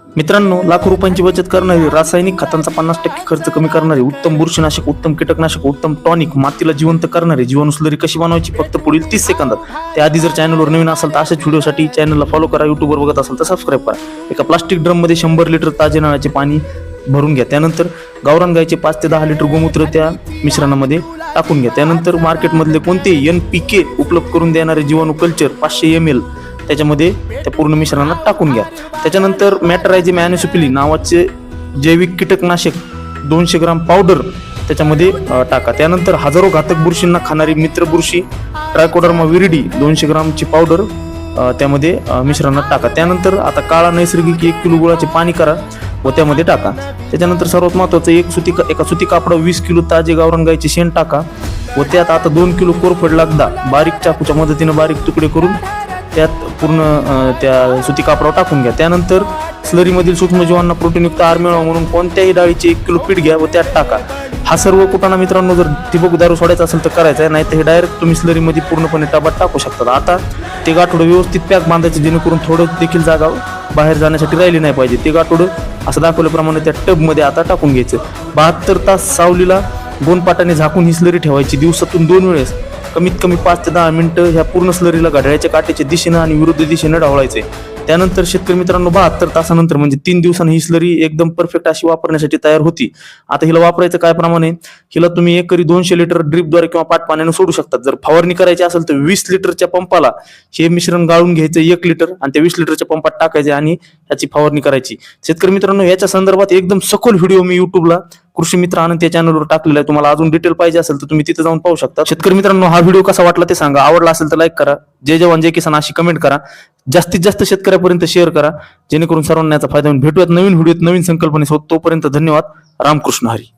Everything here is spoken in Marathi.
मित्रांनो, लाखो रुपयांची बचत करणारी, रासायनिक खतांचा 50% खर्च कमी करणारी, उत्तम बुरशीनाशक, उत्तम कीटकनाशक, उत्तम टॉनिक, मातीला जिवंत करणारी जीवाणू स्लरी कशी बनवायची फक्त पुढील 30 सेकंदात. त्याआधी जर चॅनलवर नवीन असाल तर अशाच व्हिडिओसाठी चॅनलला फॉलो करा. युट्यूबवर बघत असाल तर सबस्क्राईब करा. एका प्लास्टिक ड्रममध्ये 100 लिटर ताजे नळाचे पाणी भरून घ्या. त्यानंतर गावरान गायचे 5 ते 10 लिटर गोमूत्र त्या मिश्रणामध्ये टाकून घ्या. त्यानंतर मार्केटमधले कोणते NPK उपलब्ध करून देणारे जीवाणू कल्चर 500 ml त्याच्यामध्ये त्या पूर्ण मिश्रणात टाकून घ्या. त्याच्यानंतर मॅटरायझिम ॲनिसोफिली नावाचे जैविक कीटकनाशक 200 ग्राम पावडर त्याच्यामध्ये टाका. त्यानंतर हजारो घातक बुरशींना खाणारी मित्र बुरशी ट्रायकोडर्मा विरिडी 200 ग्रामची पावडर त्यामध्ये मिश्रणात टाका. त्यानंतर आता काळा नैसर्गिक 1 किलो गुळाचे पाणी करा व त्यामध्ये टाका. त्याच्यानंतर सर्वात महत्त्वाचं एका सुती कापडा 20 किलो ताजे गावरान गायचे शेण टाका व त्यात आता 2 किलो कोरफड लगदा बारीक चाकूच्या मदतीने बारीक तुकडे करून त्यात पूर्ण त्या सुती कापडावर टाकून घ्या. त्यानंतर स्लरीमधील सूक्ष्मजीवांना प्रोटीनयुक्त आहार मिळावा म्हणून कोणत्याही डाळीचे 1 किलो पीठ घ्या व त्यात टाका. हा सर्व कुटाणा मित्रांनो जर ठिबक दारू सोडायचा असेल तर करायचा आहे, नाही तर हे डायरेक्ट तुम्ही स्लरीमध्ये पूर्णपणे टबात टाकू शकता. आता ते गाठोडं व्यवस्थित पॅक बांधायचे जेणेकरून थोडं देखील जागा बाहेर जाण्यासाठी राहिली नाही पाहिजे. ते गाठोडं असं दाखवल्याप्रमाणे त्या टबमध्ये आता टाकून घ्यायचं. 72 तास सावलीला गोनपाटाने झाकून ही स्लरी ठेवायची. दिवसातून 2 वेळेस कमीत कमी 5 ते 10 मिनिटं ह्या पूर्ण स्लरीला घड्याळाच्या काट्याच्या दिशेनं आणि विरुद्ध दिशेनं ढवळायचे. त्यानंतर शेतकरी मित्रांनो 72 तासानंतर म्हणजे 3 दिवसांनी ही स्लरी एकदम परफेक्ट अशी वापरण्यासाठी तयार होती. आता हिला वापरायचं काय प्रमाणे, हिला तुम्ही एकरी 200 लिटर ड्रिपद्वारे किंवा पाट पाण्याने सोडू शकतात. जर फवारणी करायची असेल तर 20 लिटरच्या पंपाला हे मिश्रण गाळून घ्यायचं 1 लिटर आणि त्या 20 लिटरच्या पंपात टाकायचे आणि याची फवारणी करायची. शेतकरी मित्रांनो याच्या संदर्भात एकदम सखोल व्हिडिओ मी युट्यूबला कृषी मित्र आनंद या चॅनलवर टाकलेला आहे. तुम्हाला अजून डिटेल पाहिजे असेल तर तुम्ही तिथे जाऊन पाहू शकता. शेतकरी मित्रांनो हा व्हिडिओ कसा वाटला ते सांगा. आवडला असेल तर लाईक करा. जय जवान जय किसान अशी कमेंट करा. जास्तीत जास्त शेतकऱ्यापर्यंत शेअर करा जेणेकरून सर्वांना याचा फायदा होईल. भेटूयात नवीन व्हिडिओत नवीन संकल्पनेसोबत. तोपर्यंत धन्यवाद. रामकृष्ण हरी.